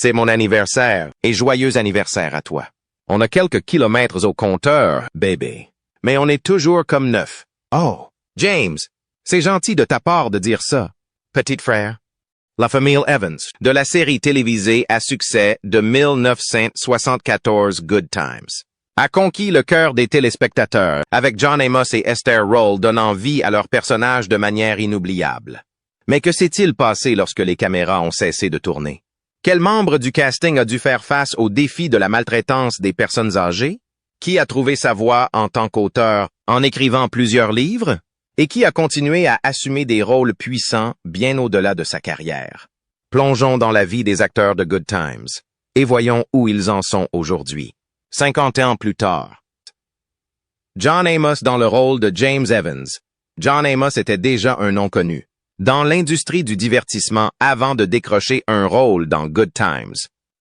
C'est mon anniversaire, et joyeux anniversaire à toi. On a quelques kilomètres au compteur, bébé. Mais on est toujours comme neuf. Oh, James, c'est gentil de ta part de dire ça. Petit frère. La famille Evans, de la série télévisée à succès de 1974 Good Times, a conquis le cœur des téléspectateurs, avec John Amos et Esther Roll donnant vie à leurs personnages de manière inoubliable. Mais que s'est-il passé lorsque les caméras ont cessé de tourner? Quel membre du casting a dû faire face au défi de la maltraitance des personnes âgées? Qui a trouvé sa voie en tant qu'auteur en écrivant plusieurs livres? Et qui a continué à assumer des rôles puissants bien au-delà de sa carrière? Plongeons dans la vie des acteurs de Good Times et voyons où ils en sont aujourd'hui, 50 ans plus tard. John Amos dans le rôle de James Evans. John Amos était déjà un nom connu dans l'industrie du divertissement avant de décrocher un rôle dans Good Times.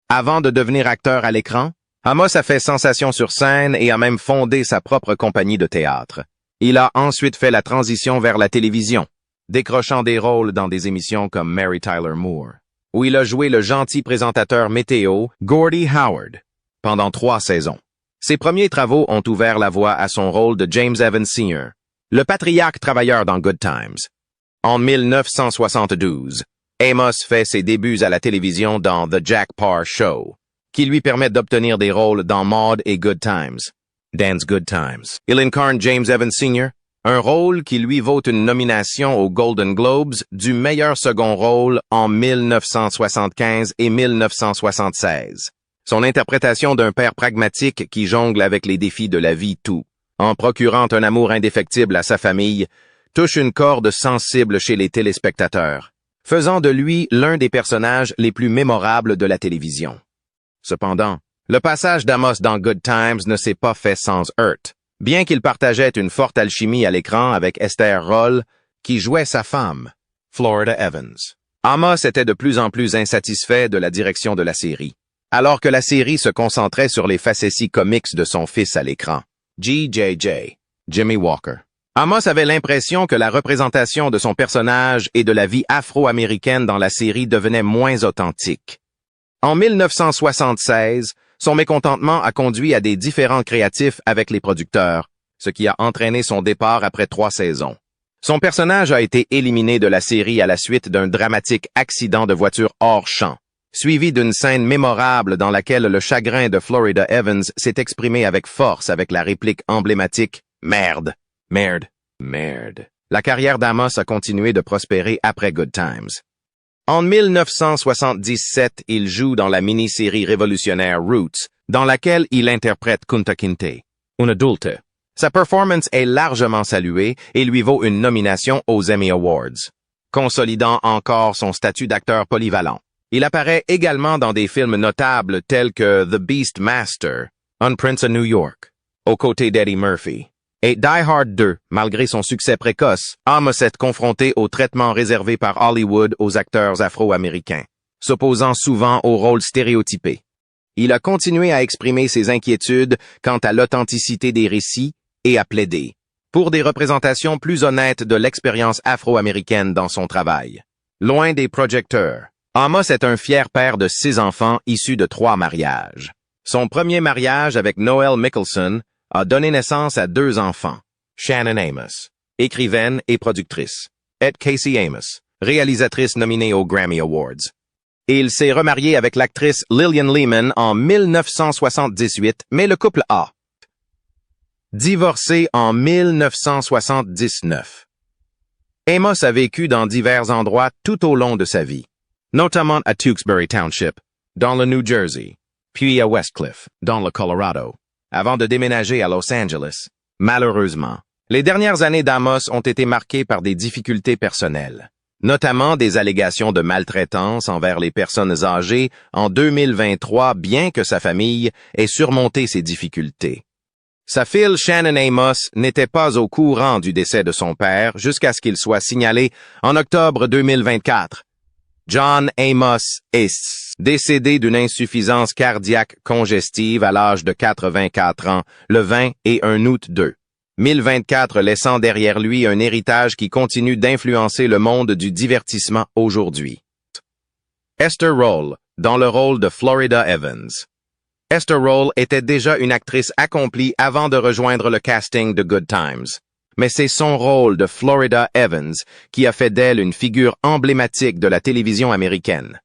Avant de devenir acteur à l'écran, Amos a fait sensation sur scène et a même fondé sa propre compagnie de théâtre. Il a ensuite fait la transition vers la télévision, décrochant des rôles dans des émissions comme Mary Tyler Moore, où il a joué le gentil présentateur météo Gordie Howard pendant 3 saisons. Ses premiers travaux ont ouvert la voie à son rôle de James Evans Sr., le patriarche travailleur dans Good Times. En 1972, Amos fait ses débuts à la télévision dans The Jack Paar Show, qui lui permet d'obtenir des rôles dans Maude et Good Times. Dan's Good Times. Il incarne James Evans Sr., un rôle qui lui vaut une nomination aux Golden Globes du meilleur second rôle en 1975 et 1976. Son interprétation d'un père pragmatique qui jongle avec les défis de la vie tout, en procurant un amour indéfectible à sa famille, touche une corde sensible chez les téléspectateurs, faisant de lui l'un des personnages les plus mémorables de la télévision. Cependant, le passage d'Amos dans Good Times ne s'est pas fait sans heurts, bien qu'il partageait une forte alchimie à l'écran avec Esther Roll, qui jouait sa femme, Florida Evans. Amos était de plus en plus insatisfait de la direction de la série, alors que la série se concentrait sur les facéties comiques de son fils à l'écran, G.J.J., Jimmy Walker. Amos avait l'impression que la représentation de son personnage et de la vie afro-américaine dans la série devenait moins authentique. En 1976, son mécontentement a conduit à des différends créatifs avec les producteurs, ce qui a entraîné son départ après 3 saisons. Son personnage a été éliminé de la série à la suite d'un dramatique accident de voiture hors champ, suivi d'une scène mémorable dans laquelle le chagrin de Florida Evans s'est exprimé avec force avec la réplique emblématique « Merde, merde, merde ». La carrière d'Amos a continué de prospérer après Good Times. En 1977, il joue dans la mini-série révolutionnaire Roots, dans laquelle il interprète Kunta Kinte, un adulte. Sa performance est largement saluée et lui vaut une nomination aux Emmy Awards, consolidant encore son statut d'acteur polyvalent. Il apparaît également dans des films notables tels que The Beastmaster, Un Prince of New York, aux côtés d'Eddie Murphy. Et Die Hard 2, malgré son succès précoce, Amos est confronté au traitement réservé par Hollywood aux acteurs afro-américains, s'opposant souvent aux rôles stéréotypés. Il a continué à exprimer ses inquiétudes quant à l'authenticité des récits et à plaider pour des représentations plus honnêtes de l'expérience afro-américaine dans son travail. Loin des projecteurs, Amos est un fier père de 6 enfants issus de 3 mariages. Son premier mariage avec Noelle Mickelson a donné naissance à 2 enfants, Shannon Amos, écrivaine et productrice, et Casey Amos, réalisatrice nominée aux Grammy Awards. Et il s'est remarié avec l'actrice Lillian Lehman en 1978, mais le couple a divorcé en 1979. Amos a vécu dans divers endroits tout au long de sa vie, notamment à Tewksbury Township, dans le New Jersey, puis à Westcliff, dans le Colorado, avant de déménager à Los Angeles. Malheureusement, les dernières années d'Amos ont été marquées par des difficultés personnelles, notamment des allégations de maltraitance envers les personnes âgées en 2023, bien que sa famille ait surmonté ces difficultés. Sa fille Shannon Amos n'était pas au courant du décès de son père jusqu'à ce qu'il soit signalé en octobre 2024. John Amos est décédé d'une insuffisance cardiaque congestive à l'âge de 84 ans, le 20 et 1 août 2024, laissant derrière lui un héritage qui continue d'influencer le monde du divertissement aujourd'hui. Esther Roll, dans le rôle de Florida Evans. Esther Roll était déjà une actrice accomplie avant de rejoindre le casting de Good Times. Mais c'est son rôle de Florida Evans qui a fait d'elle une figure emblématique de la télévision américaine.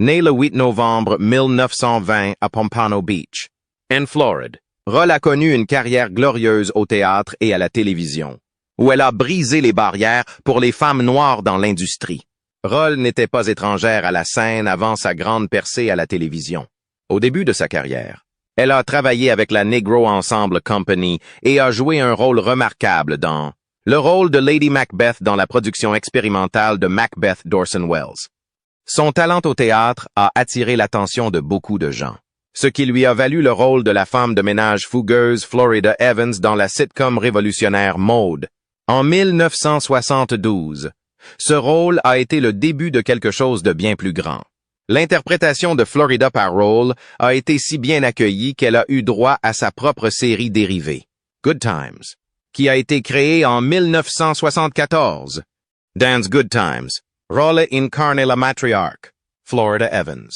Née le 8 novembre 1920 à Pompano Beach, en Floride, Roll a connu une carrière glorieuse au théâtre et à la télévision, où elle a brisé les barrières pour les femmes noires dans l'industrie. Roll n'était pas étrangère à la scène avant sa grande percée à la télévision. Au début de sa carrière, elle a travaillé avec la Negro Ensemble Company et a joué un rôle remarquable dans le rôle de Lady Macbeth dans la production expérimentale de Macbeth d'Orson Welles. Son talent au théâtre a attiré l'attention de beaucoup de gens, ce qui lui a valu le rôle de la femme de ménage fougueuse Florida Evans dans la sitcom révolutionnaire Maude. En 1972, ce rôle a été le début de quelque chose de bien plus grand. L'interprétation de Florida par Roll a été si bien accueillie qu'elle a eu droit à sa propre série dérivée, Good Times, qui a été créée en 1974. Dans Good Times, Roll incarnait la matriarche, Florida Evans,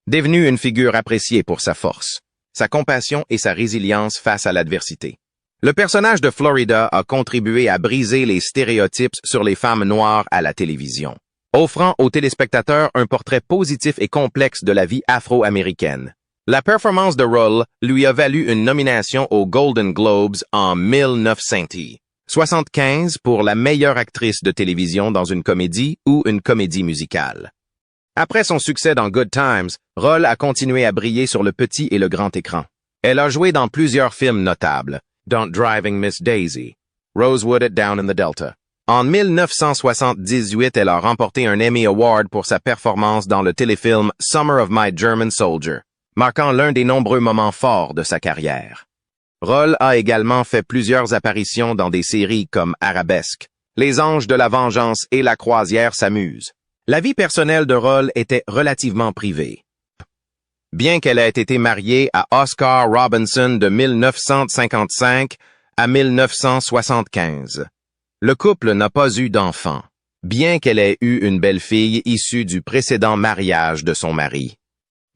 devenue une figure appréciée pour sa force, sa compassion et sa résilience face à l'adversité. Le personnage de Florida a contribué à briser les stéréotypes sur les femmes noires à la télévision, offrant aux téléspectateurs un portrait positif et complexe de la vie afro-américaine. La performance de Roll lui a valu une nomination aux Golden Globes en 1975 pour la meilleure actrice de télévision dans une comédie ou une comédie musicale. Après son succès dans Good Times, Roll a continué à briller sur le petit et le grand écran. Elle a joué dans plusieurs films notables, dont Driving Miss Daisy, Rosewood at Down in the Delta. En 1978, elle a remporté un Emmy Award pour sa performance dans le téléfilm Summer of My German Soldier, marquant l'un des nombreux moments forts de sa carrière. Roll a également fait plusieurs apparitions dans des séries comme Arabesque, Les Anges de la Vengeance et La Croisière s'amuse. La vie personnelle de Roll était relativement privée. Bien qu'elle ait été mariée à Oscar Robinson de 1955 à 1975. Le couple n'a pas eu d'enfant, bien qu'elle ait eu une belle-fille issue du précédent mariage de son mari.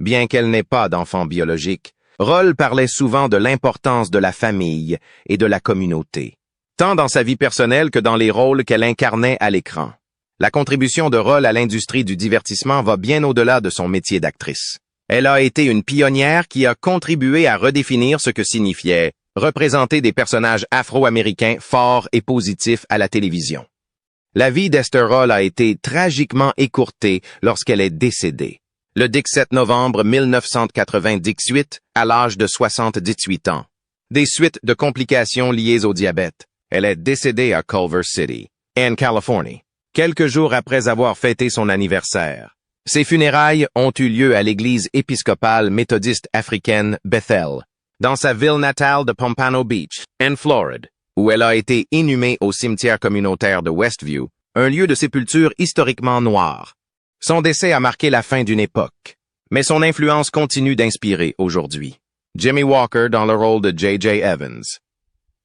Bien qu'elle n'ait pas d'enfant biologique, Roll parlait souvent de l'importance de la famille et de la communauté, tant dans sa vie personnelle que dans les rôles qu'elle incarnait à l'écran. La contribution de Roll à l'industrie du divertissement va bien au-delà de son métier d'actrice. Elle a été une pionnière qui a contribué à redéfinir ce que signifiait représenter des personnages afro-américains forts et positifs à la télévision. La vie d'Esther Roll a été tragiquement écourtée lorsqu'elle est décédée, le 17 novembre 1998, à l'âge de 78 ans. Des suites de complications liées au diabète. Elle est décédée à Culver City, en Californie, quelques jours après avoir fêté son anniversaire. Ses funérailles ont eu lieu à l'église épiscopale méthodiste africaine Bethel, dans sa ville natale de Pompano Beach, en Floride, où elle a été inhumée au cimetière communautaire de Westview, un lieu de sépulture historiquement noir. Son décès a marqué la fin d'une époque, mais son influence continue d'inspirer aujourd'hui. Jimmy Walker dans le rôle de J.J. Evans.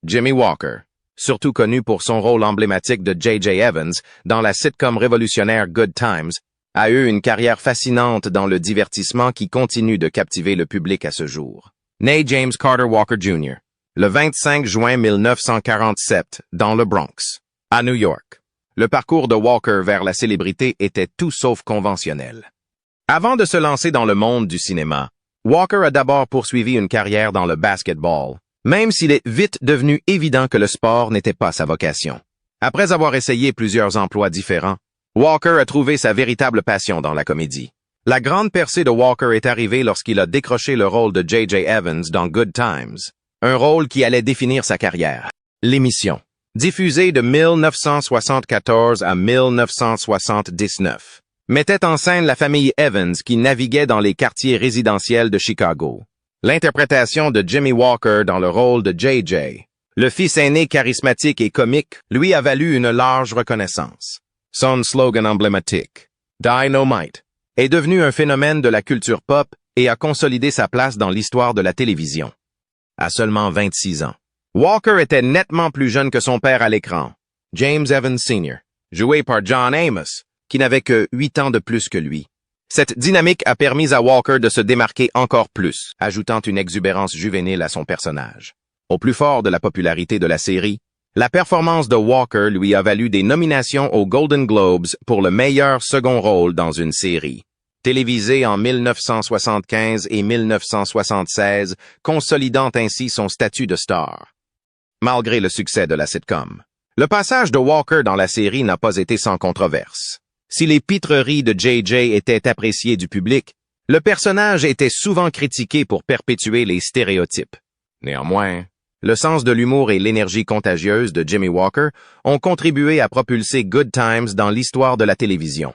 Jimmy Walker, surtout connu pour son rôle emblématique de J.J. Evans dans la sitcom révolutionnaire Good Times, a eu une carrière fascinante dans le divertissement qui continue de captiver le public à ce jour. Né James Carter Walker Jr., le 25 juin 1947, dans le Bronx, à New York. Le parcours de Walker vers la célébrité était tout sauf conventionnel. Avant de se lancer dans le monde du cinéma, Walker a d'abord poursuivi une carrière dans le basketball, même s'il est vite devenu évident que le sport n'était pas sa vocation. Après avoir essayé plusieurs emplois différents, Walker a trouvé sa véritable passion dans la comédie. La grande percée de Walker est arrivée lorsqu'il a décroché le rôle de J.J. Evans dans Good Times, un rôle qui allait définir sa carrière. L'émission, diffusée de 1974 à 1979, mettait en scène la famille Evans qui naviguait dans les quartiers résidentiels de Chicago. L'interprétation de Jimmy Walker dans le rôle de J.J., le fils aîné charismatique et comique, lui a valu une large reconnaissance. Son slogan emblématique, Dynamite, est devenu un phénomène de la culture pop et a consolidé sa place dans l'histoire de la télévision. À seulement 26 ans, Walker était nettement plus jeune que son père à l'écran, James Evans Sr., joué par John Amos, qui n'avait que 8 ans de plus que lui. Cette dynamique a permis à Walker de se démarquer encore plus, ajoutant une exubérance juvénile à son personnage. Au plus fort de la popularité de la série, la performance de Walker lui a valu des nominations aux Golden Globes pour le meilleur second rôle dans une série. Télévisée en 1975 et 1976, consolidant ainsi son statut de star. Malgré le succès de la sitcom, le passage de Walker dans la série n'a pas été sans controverse. Si les pitreries de JJ étaient appréciées du public, le personnage était souvent critiqué pour perpétuer les stéréotypes. Néanmoins, le sens de l'humour et l'énergie contagieuse de Jimmy Walker ont contribué à propulser Good Times dans l'histoire de la télévision.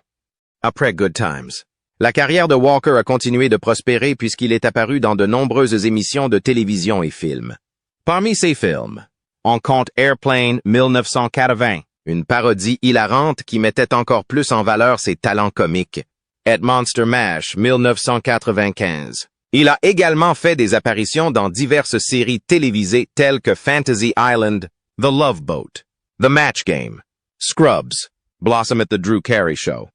Après Good Times, la carrière de Walker a continué de prospérer puisqu'il est apparu dans de nombreuses émissions de télévision et films. Parmi ces films, on compte Airplane 1980, une parodie hilarante qui mettait encore plus en valeur ses talents comiques, et Monster Mash 1995. Il a également fait des apparitions dans diverses séries télévisées telles que Fantasy Island, The Love Boat, The Match Game, Scrubs, Blossom at the Drew Carey Show.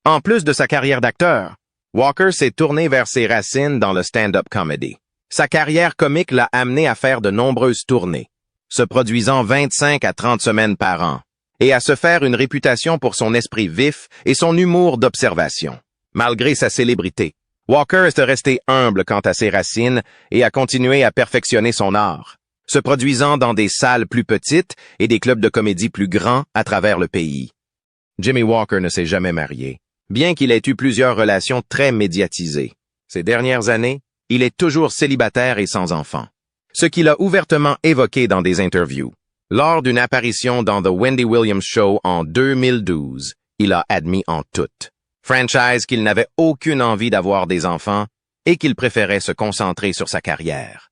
En plus de sa carrière d'acteur, Walker s'est tourné vers ses racines dans le stand-up comedy. Sa carrière comique l'a amené à faire de nombreuses tournées, se produisant 25 à 30 semaines par an, et à se faire une réputation pour son esprit vif et son humour d'observation. Malgré sa célébrité, Walker est resté humble quant à ses racines et a continué à perfectionner son art, se produisant dans des salles plus petites et des clubs de comédie plus grands à travers le pays. Jimmy Walker ne s'est jamais marié, bien qu'il ait eu plusieurs relations très médiatisées. Ces dernières années, il est toujours célibataire et sans enfant, ce qu'il a ouvertement évoqué dans des interviews. Lors d'une apparition dans The Wendy Williams Show en 2012, il a admis en toute franchise qu'il n'avait aucune envie d'avoir des enfants et qu'il préférait se concentrer sur sa carrière.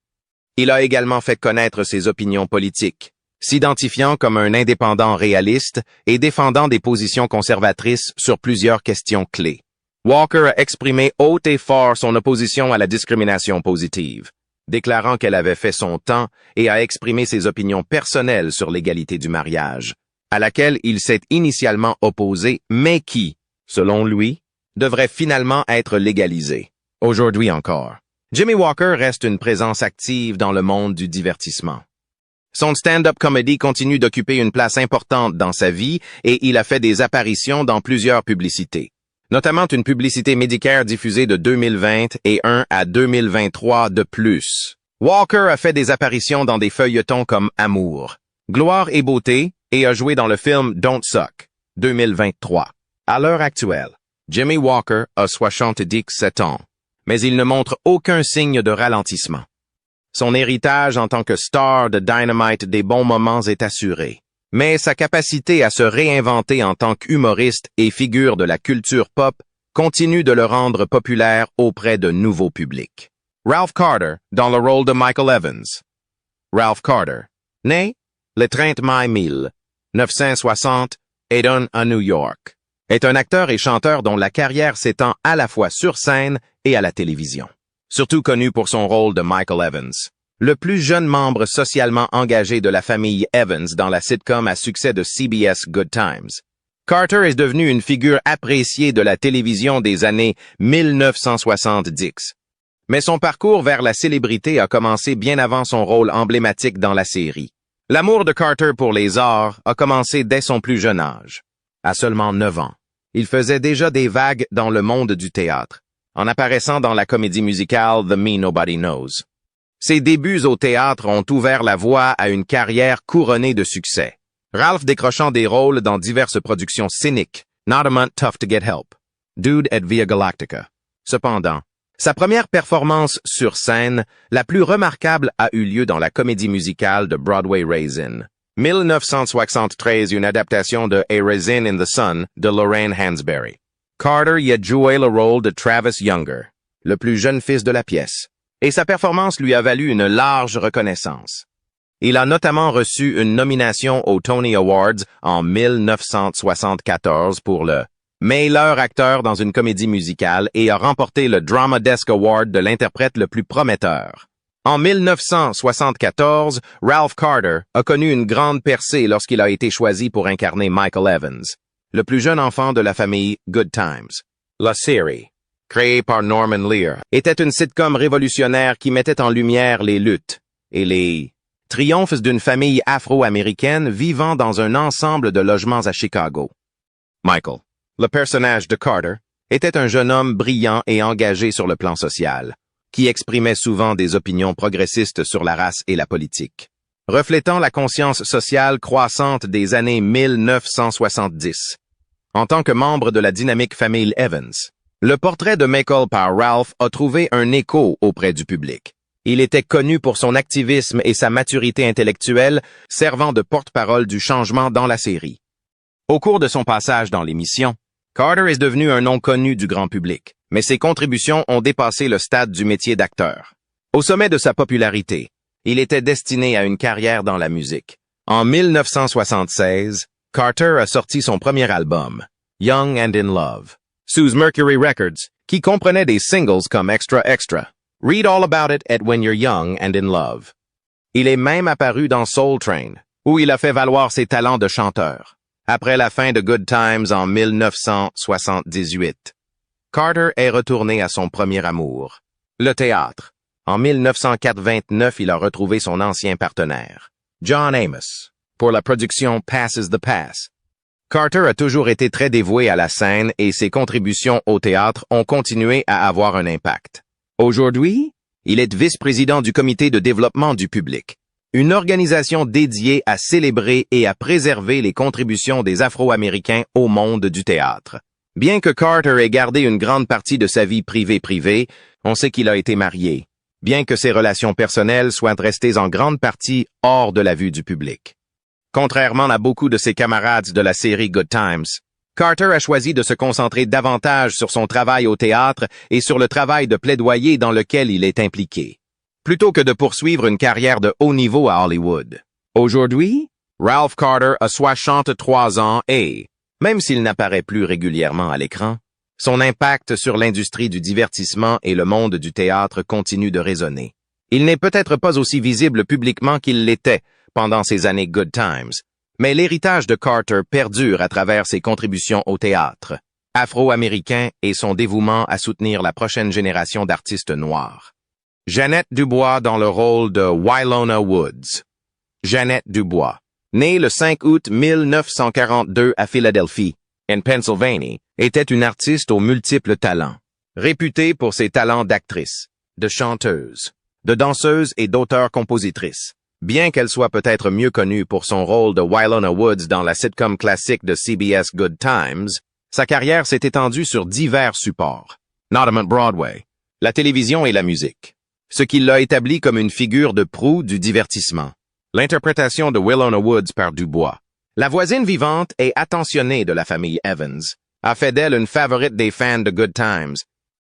Il a également fait connaître ses opinions politiques, s'identifiant comme un indépendant réaliste et défendant des positions conservatrices sur plusieurs questions clés. Walker a exprimé haut et fort son opposition à la discrimination positive, déclarant qu'elle avait fait son temps et a exprimé ses opinions personnelles sur l'égalité du mariage, à laquelle il s'est initialement opposé, mais qui, selon lui, devrait finalement être légalisée. Aujourd'hui encore, Jimmy Walker reste une présence active dans le monde du divertissement. Son stand-up comedy continue d'occuper une place importante dans sa vie et il a fait des apparitions dans plusieurs publicités, notamment une publicité Medicare diffusée de 2020 et un à 2023 de plus. Walker a fait des apparitions dans des feuilletons comme Amour, Gloire et Beauté et a joué dans le film Don't Suck, 2023. À l'heure actuelle, Jimmy Walker a 77 ans, mais il ne montre aucun signe de ralentissement. Son héritage en tant que star de Dynamite des bons moments est assuré, mais sa capacité à se réinventer en tant qu'humoriste et figure de la culture pop continue de le rendre populaire auprès de nouveaux publics. Ralph Carter dans le rôle de Michael Evans. Ralph Carter, né le 30 mai 1960, Eden à New York, est un acteur et chanteur dont la carrière s'étend à la fois sur scène et à la télévision. Surtout connu pour son rôle de Michael Evans, le plus jeune membre socialement engagé de la famille Evans dans la sitcom à succès de CBS Good Times. Carter est devenu une figure appréciée de la télévision des années 1970. Mais son parcours vers la célébrité a commencé bien avant son rôle emblématique dans la série. L'amour de Carter pour les arts a commencé dès son plus jeune âge. À seulement 9 ans, il faisait déjà des vagues dans le monde du théâtre, en apparaissant dans la comédie musicale The Me Nobody Knows. Ses débuts au théâtre ont ouvert la voie à une carrière couronnée de succès, Ralph décrochant des rôles dans diverses productions scéniques, Not a Month Tough to Get Help, Dude at Via Galactica. Cependant, sa première performance sur scène, la plus remarquable, a eu lieu dans la comédie musicale de Broadway Raisin. 1973, une adaptation de A Raisin in the Sun de Lorraine Hansberry. Carter y a joué le rôle de Travis Younger, le plus jeune fils de la pièce, et sa performance lui a valu une large reconnaissance. Il a notamment reçu une nomination aux Tony Awards en 1974 pour le meilleur acteur dans une comédie musicale et a remporté le Drama Desk Award de l'interprète le plus prometteur. En 1974, Ralph Carter a connu une grande percée lorsqu'il a été choisi pour incarner Michael Evans, le plus jeune enfant de la famille Good Times. La série créée par Norman Lear, était une sitcom révolutionnaire qui mettait en lumière les luttes et les triomphes d'une famille afro-américaine vivant dans un ensemble de logements à Chicago. Michael, le personnage de Carter, était un jeune homme brillant et engagé sur le plan social, qui exprimait souvent des opinions progressistes sur la race et la politique, reflétant la conscience sociale croissante des années 1970. En tant que membre de la dynamique famille Evans, le portrait de Michael par Ralph a trouvé un écho auprès du public. Il était connu pour son activisme et sa maturité intellectuelle, servant de porte-parole du changement dans la série. Au cours de son passage dans l'émission, Carter est devenu un nom connu du grand public, mais ses contributions ont dépassé le stade du métier d'acteur. Au sommet de sa popularité, il était destiné à une carrière dans la musique. En 1976, Carter a sorti son premier album, Young and in Love, sous Mercury Records, qui comprenait des singles comme Extra Extra. Read all about it at When You're Young and in Love. Il est même apparu dans Soul Train, où il a fait valoir ses talents de chanteur. Après la fin de Good Times en 1978, Carter est retourné à son premier amour, le théâtre. En 1929, il a retrouvé son ancien partenaire, John Amos, pour la production Passes the Pass. Carter a toujours été très dévoué à la scène et ses contributions au théâtre ont continué à avoir un impact. Aujourd'hui, il est vice-président du comité de développement du public, une organisation dédiée à célébrer et à préserver les contributions des Afro-Américains au monde du théâtre. Bien que Carter ait gardé une grande partie de sa vie privée, on sait qu'il a été marié, bien que ses relations personnelles soient restées en grande partie hors de la vue du public. Contrairement à beaucoup de ses camarades de la série Good Times, Carter a choisi de se concentrer davantage sur son travail au théâtre et sur le travail de plaidoyer dans lequel il est impliqué, plutôt que de poursuivre une carrière de haut niveau à Hollywood. Aujourd'hui, Ralph Carter a 63 ans et, même s'il n'apparaît plus régulièrement à l'écran, son impact sur l'industrie du divertissement et le monde du théâtre continue de résonner. Il n'est peut-être pas aussi visible publiquement qu'il l'était pendant ses années Good Times, mais l'héritage de Carter perdure à travers ses contributions au théâtre afro-américain et son dévouement à soutenir la prochaine génération d'artistes noirs. Jeanette Dubois dans le rôle de Wynonna Woods. Jeanette Dubois, née le 5 août 1942 à Philadelphie, en Pennsylvanie, était une artiste aux multiples talents, réputée pour ses talents d'actrice, de chanteuse, de danseuse et d'auteur-compositrice. Bien qu'elle soit peut-être mieux connue pour son rôle de Wynonna Woods dans la sitcom classique de CBS Good Times, sa carrière s'est étendue sur divers supports, notamment Broadway, la télévision et la musique, ce qui l'a établi comme une figure de proue du divertissement. L'interprétation de Wynonna Woods par Dubois, la voisine vivante et attentionnée de la famille Evans, a fait d'elle une favorite des fans de Good Times.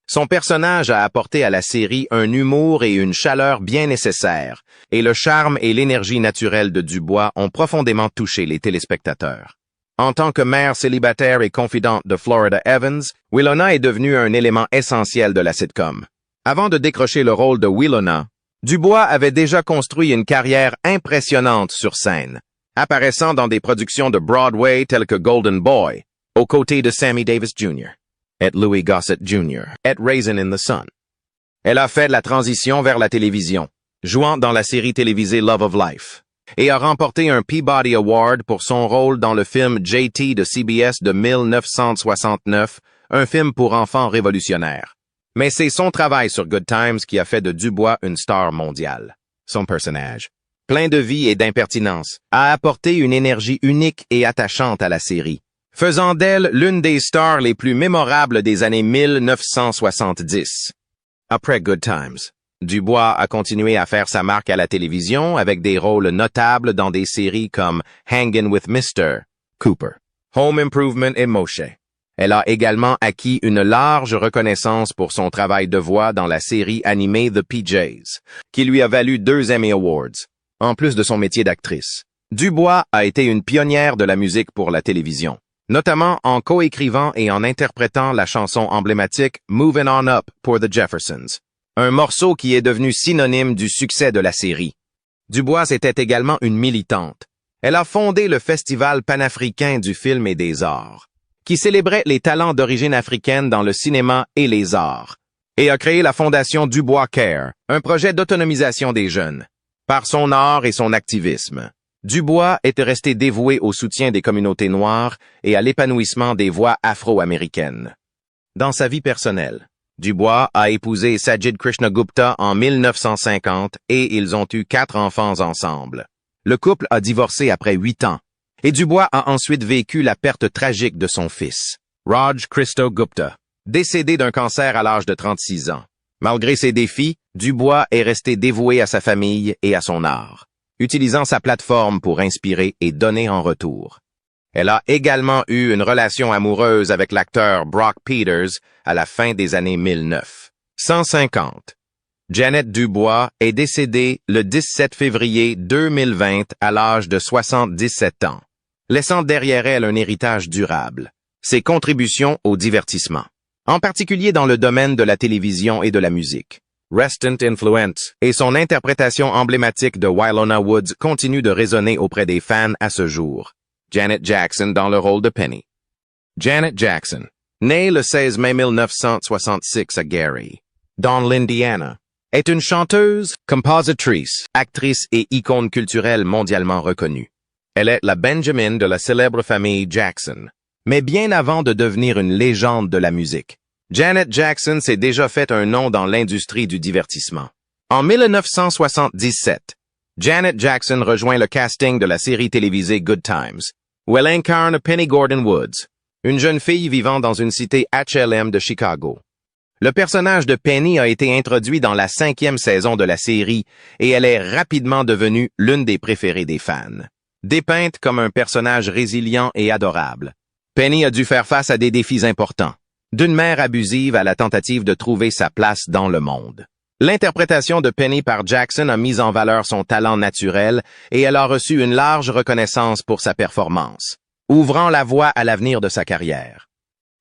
Son personnage a apporté à la série un humour et une chaleur bien nécessaires, et le charme et l'énergie naturelle de Dubois ont profondément touché les téléspectateurs. En tant que mère célibataire et confidente de Florida Evans, Wynonna est devenue un élément essentiel de la sitcom. Avant de décrocher le rôle de Wynonna, Dubois avait déjà construit une carrière impressionnante sur scène, apparaissant dans des productions de Broadway telles que Golden Boy, aux côtés de Sammy Davis Jr. et Louis Gossett Jr. et Raisin in the Sun. Elle a fait la transition vers la télévision, jouant dans la série télévisée Love of Life, et a remporté un Peabody Award pour son rôle dans le film JT de CBS de 1969, un film pour enfants révolutionnaire. Mais c'est son travail sur Good Times qui a fait de Dubois une star mondiale. Son personnage, plein de vie et d'impertinence, a apporté une énergie unique et attachante à la série, faisant d'elle l'une des stars les plus mémorables des années 1970. Après Good Times, Dubois a continué à faire sa marque à la télévision avec des rôles notables dans des séries comme Hangin' with Mr. Cooper, Home Improvement et Moshe. Elle a également acquis une large reconnaissance pour son travail de voix dans la série animée The PJs, qui lui a valu 2 Emmy Awards, en plus de son métier d'actrice. Dubois a été une pionnière de la musique pour la télévision, notamment en coécrivant et en interprétant la chanson emblématique Movin' On Up pour The Jeffersons, un morceau qui est devenu synonyme du succès de la série. Dubois était également une militante. Elle a fondé le Festival panafricain du film et des arts, qui célébrait les talents d'origine africaine dans le cinéma et les arts, et a créé la Fondation Dubois Care, un projet d'autonomisation des jeunes. Par son art et son activisme, Dubois était resté dévoué au soutien des communautés noires et à l'épanouissement des voix afro-américaines. Dans sa vie personnelle, Dubois a épousé Sajid Krishnagupta en 1950 et ils ont eu 4 enfants ensemble. Le couple a divorcé après 8 ans et Dubois a ensuite vécu la perte tragique de son fils, Raj Christo Gupta, décédé d'un cancer à l'âge de 36 ans. Malgré ses défis, Dubois est resté dévoué à sa famille et à son art, utilisant sa plateforme pour inspirer et donner en retour. Elle a également eu une relation amoureuse avec l'acteur Brock Peters à la fin des années 1950. Janet Dubois est décédée le 17 février 2020 à l'âge de 77 ans, laissant derrière elle un héritage durable, ses contributions au divertissement, en particulier dans le domaine de la télévision et de la musique. Restant Influence et son interprétation emblématique de Wynonna Woods continuent de résonner auprès des fans à ce jour. Janet Jackson dans le rôle de Penny. Janet Jackson, née le 16 mai 1966 à Gary, dans l'Indiana, est une chanteuse, compositrice, actrice et icône culturelle mondialement reconnue. Elle est la Benjamin de la célèbre famille Jackson. Mais bien avant de devenir une légende de la musique, Janet Jackson s'est déjà fait un nom dans l'industrie du divertissement. En 1977, Janet Jackson rejoint le casting de la série télévisée Good Times, où elle incarne Penny Gordon Woods, une jeune fille vivant dans une cité HLM de Chicago. Le personnage de Penny a été introduit dans la 5e saison de la série et elle est rapidement devenue l'une des préférées des fans. Dépeinte comme un personnage résilient et adorable, Penny a dû faire face à des défis importants, d'une mère abusive à la tentative de trouver sa place dans le monde. L'interprétation de Penny par Jackson a mis en valeur son talent naturel et elle a reçu une large reconnaissance pour sa performance, ouvrant la voie à l'avenir de sa carrière.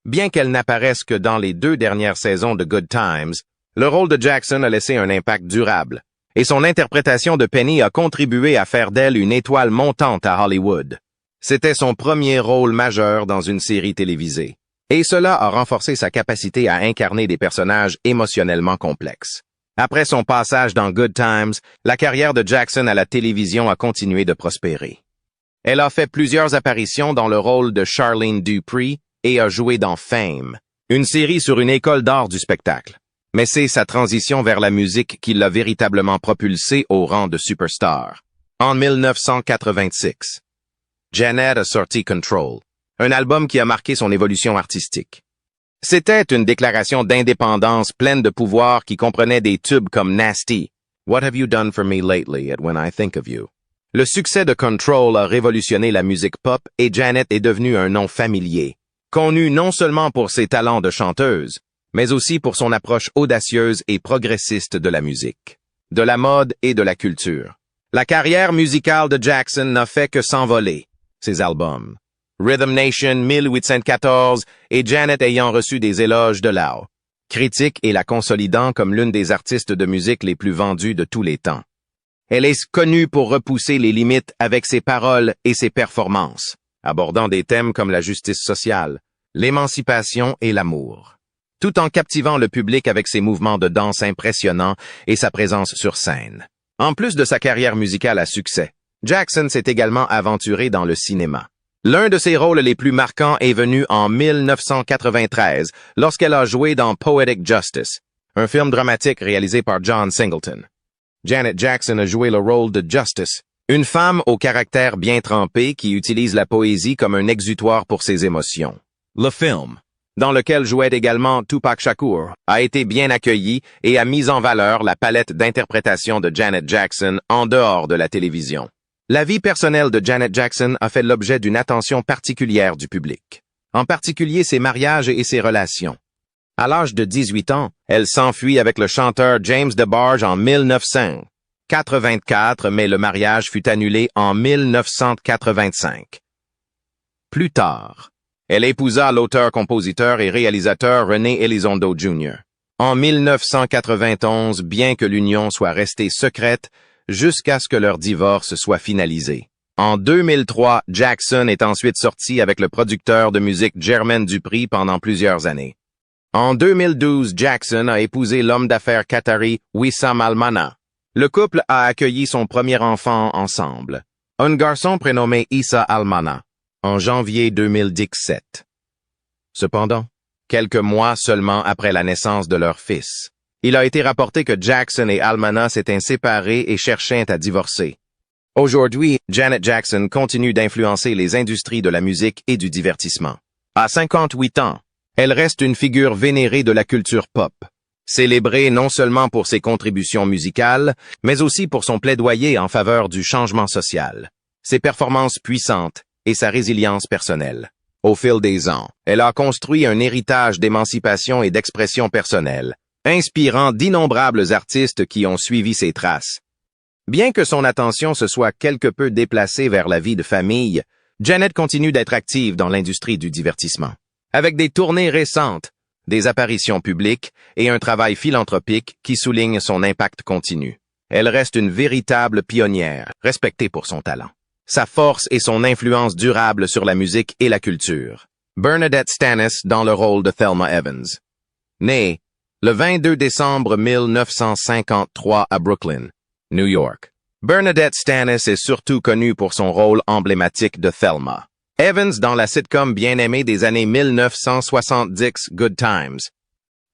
Bien qu'elle n'apparaisse que dans les 2 dernières saisons de Good Times, le rôle de Jackson a laissé un impact durable, et son interprétation de Penny a contribué à faire d'elle une étoile montante à Hollywood. C'était son premier rôle majeur dans une série télévisée, et cela a renforcé sa capacité à incarner des personnages émotionnellement complexes. Après son passage dans Good Times, la carrière de Jackson à la télévision a continué de prospérer. Elle a fait plusieurs apparitions dans le rôle de Charlene Dupree et a joué dans Fame, une série sur une école d'art du spectacle. Mais c'est sa transition vers la musique qui l'a véritablement propulsée au rang de superstar. En 1986, Janet a sorti Control, un album qui a marqué son évolution artistique. C'était une déclaration d'indépendance pleine de pouvoir qui comprenait des tubes comme Nasty, What Have You Done For Me Lately and When I Think of You. Le succès de Control a révolutionné la musique pop et Janet est devenue un nom familier, connue non seulement pour ses talents de chanteuse, mais aussi pour son approche audacieuse et progressiste de la musique, de la mode et de la culture. La carrière musicale de Jackson n'a fait que s'envoler. Ses albums, Rhythm Nation 1814 et Janet ayant reçu des éloges de Lao, critique et la consolidant comme l'une des artistes de musique les plus vendues de tous les temps. Elle est connue pour repousser les limites avec ses paroles et ses performances, abordant des thèmes comme la justice sociale, l'émancipation et l'amour, tout en captivant le public avec ses mouvements de danse impressionnants et sa présence sur scène. En plus de sa carrière musicale à succès, Jackson s'est également aventuré dans le cinéma. L'un de ses rôles les plus marquants est venu en 1993, lorsqu'elle a joué dans Poetic Justice, un film dramatique réalisé par John Singleton. Janet Jackson a joué le rôle de Justice, une femme au caractère bien trempé qui utilise la poésie comme un exutoire pour ses émotions. Le film, dans lequel jouait également Tupac Shakur, a été bien accueilli et a mis en valeur la palette d'interprétation de Janet Jackson en dehors de la télévision. La vie personnelle de Janet Jackson a fait l'objet d'une attention particulière du public, en particulier ses mariages et ses relations. À l'âge de 18 ans, elle s'enfuit avec le chanteur James DeBarge en 1984, mais le mariage fut annulé en 1985. Plus tard, elle épousa l'auteur-compositeur et réalisateur René Elizondo Jr. En 1991, bien que l'union soit restée secrète, jusqu'à ce que leur divorce soit finalisé. En 2003, Jackson est ensuite sorti avec le producteur de musique Jermaine Dupri pendant plusieurs années. En 2012, Jackson a épousé l'homme d'affaires qatari Wissam Almana. Le couple a accueilli son premier enfant ensemble, un garçon prénommé Issa Almana, en janvier 2017. Cependant, quelques mois seulement après la naissance de leur fils, il a été rapporté que Jackson et Almana s'étaient séparés et cherchaient à divorcer. Aujourd'hui, Janet Jackson continue d'influencer les industries de la musique et du divertissement. À 58 ans, elle reste une figure vénérée de la culture pop, célébrée non seulement pour ses contributions musicales, mais aussi pour son plaidoyer en faveur du changement social, ses performances puissantes et sa résilience personnelle. Au fil des ans, elle a construit un héritage d'émancipation et d'expression personnelle, inspirant d'innombrables artistes qui ont suivi ses traces. Bien que son attention se soit quelque peu déplacée vers la vie de famille, Janet continue d'être active dans l'industrie du divertissement. Avec des tournées récentes, des apparitions publiques et un travail philanthropique qui souligne son impact continu. Elle reste une véritable pionnière, respectée pour son talent, sa force et son influence durable sur la musique et la culture. Bernadette Stanis dans le rôle de Thelma Evans. Née le 22 décembre 1953 à Brooklyn, New York. Bernadette Stanis est surtout connue pour son rôle emblématique de Thelma Evans dans la sitcom bien aimée des années 1970 Good Times.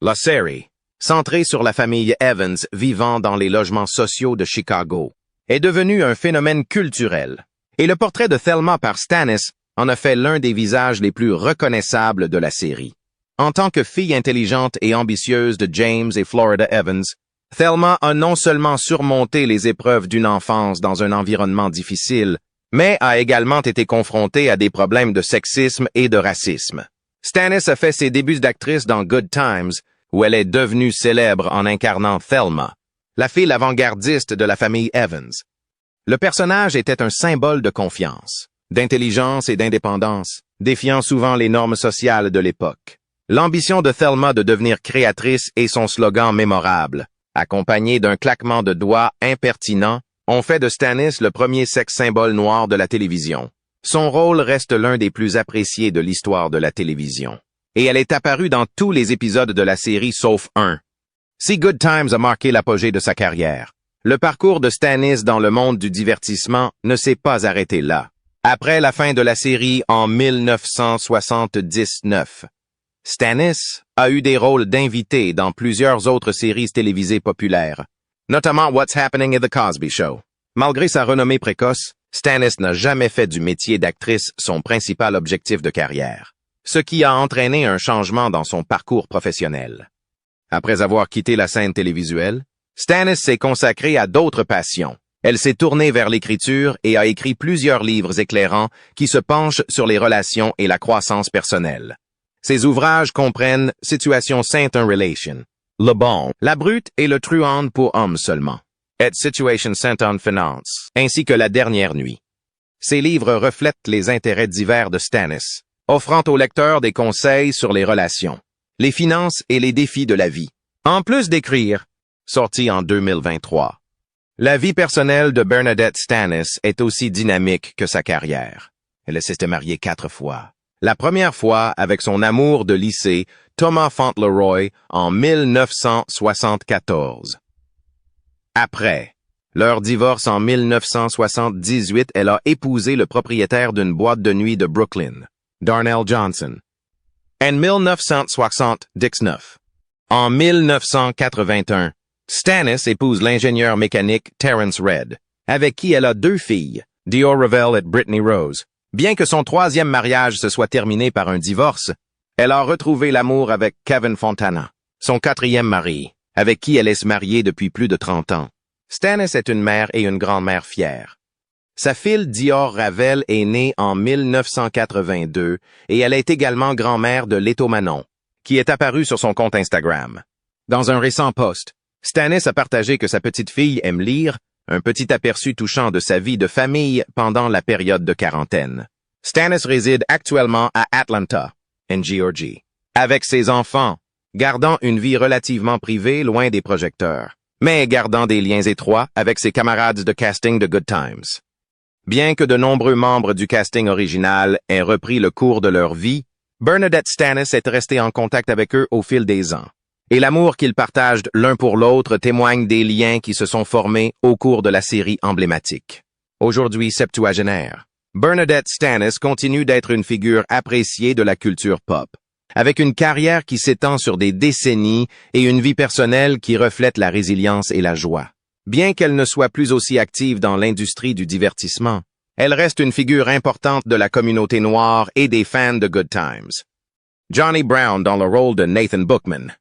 La série, centrée sur la famille Evans vivant dans les logements sociaux de Chicago, est devenue un phénomène culturel. Et le portrait de Thelma par Stanis en a fait l'un des visages les plus reconnaissables de la série. En tant que fille intelligente et ambitieuse de James et Florida Evans, Thelma a non seulement surmonté les épreuves d'une enfance dans un environnement difficile, mais a également été confrontée à des problèmes de sexisme et de racisme. Stanis a fait ses débuts d'actrice dans Good Times, où elle est devenue célèbre en incarnant Thelma, la fille avant-gardiste de la famille Evans. Le personnage était un symbole de confiance, d'intelligence et d'indépendance, défiant souvent les normes sociales de l'époque. L'ambition de Thelma de devenir créatrice et son slogan mémorable, accompagné d'un claquement de doigts impertinent, ont fait de Stanis le premier sex-symbole noir de la télévision. Son rôle reste l'un des plus appréciés de l'histoire de la télévision. Et elle est apparue dans tous les épisodes de la série sauf un. Si Good Times a marqué l'apogée de sa carrière, le parcours de Stanis dans le monde du divertissement ne s'est pas arrêté là. Après la fin de la série en 1979, Stanis a eu des rôles d'invité dans plusieurs autres séries télévisées populaires, notamment What's Happening at the Cosby Show. Malgré sa renommée précoce, Stanis n'a jamais fait du métier d'actrice son principal objectif de carrière, ce qui a entraîné un changement dans son parcours professionnel. Après avoir quitté la scène télévisuelle, Stanis s'est consacrée à d'autres passions. Elle s'est tournée vers l'écriture et a écrit plusieurs livres éclairants qui se penchent sur les relations et la croissance personnelle. Ses ouvrages comprennent Situation Saint in Relation, Le Bon, La Brute et Le Truand pour hommes seulement, et Situation Saint en Finance, ainsi que La Dernière Nuit. Ces livres reflètent les intérêts divers de Stanis, offrant aux lecteurs des conseils sur les relations, les finances et les défis de la vie. En plus d'écrire, sorti en 2023. La vie personnelle de Bernadette Stanis est aussi dynamique que sa carrière. Elle s'est mariée 4 fois. La première fois avec son amour de lycée, Thomas Fauntleroy, en 1974. Après leur divorce en 1978, elle a épousé le propriétaire d'une boîte de nuit de Brooklyn, Darnell Johnson. En 1979. En 1981, Stanis épouse l'ingénieur mécanique Terrence Red, avec qui elle a 2 filles, Dior Revel et Brittany Rose. Bien que son 3e mariage se soit terminé par un divorce, elle a retrouvé l'amour avec Kevin Fontana, son 4e mari, avec qui elle est mariée depuis plus de 30 ans. Stanis est une mère et une grand-mère fière. Sa fille Dior Ravel est née en 1982 et elle est également grand-mère de Leto Manon, qui est apparue sur son compte Instagram. Dans un récent post, Stanis a partagé que sa petite fille aime lire, un petit aperçu touchant de sa vie de famille pendant la période de quarantaine. Stanis réside actuellement à Atlanta, en Géorgie, avec ses enfants, gardant une vie relativement privée loin des projecteurs, mais gardant des liens étroits avec ses camarades de casting de Good Times. Bien que de nombreux membres du casting original aient repris le cours de leur vie, Bernadette Stanis est restée en contact avec eux au fil des ans. Et l'amour qu'ils partagent l'un pour l'autre témoigne des liens qui se sont formés au cours de la série emblématique. Aujourd'hui septuagénaire, Bernadette Stanis continue d'être une figure appréciée de la culture pop, avec une carrière qui s'étend sur des décennies et une vie personnelle qui reflète la résilience et la joie. Bien qu'elle ne soit plus aussi active dans l'industrie du divertissement, elle reste une figure importante de la communauté noire et des fans de Good Times. Johnny Brown dans le rôle de Nathan Bookman.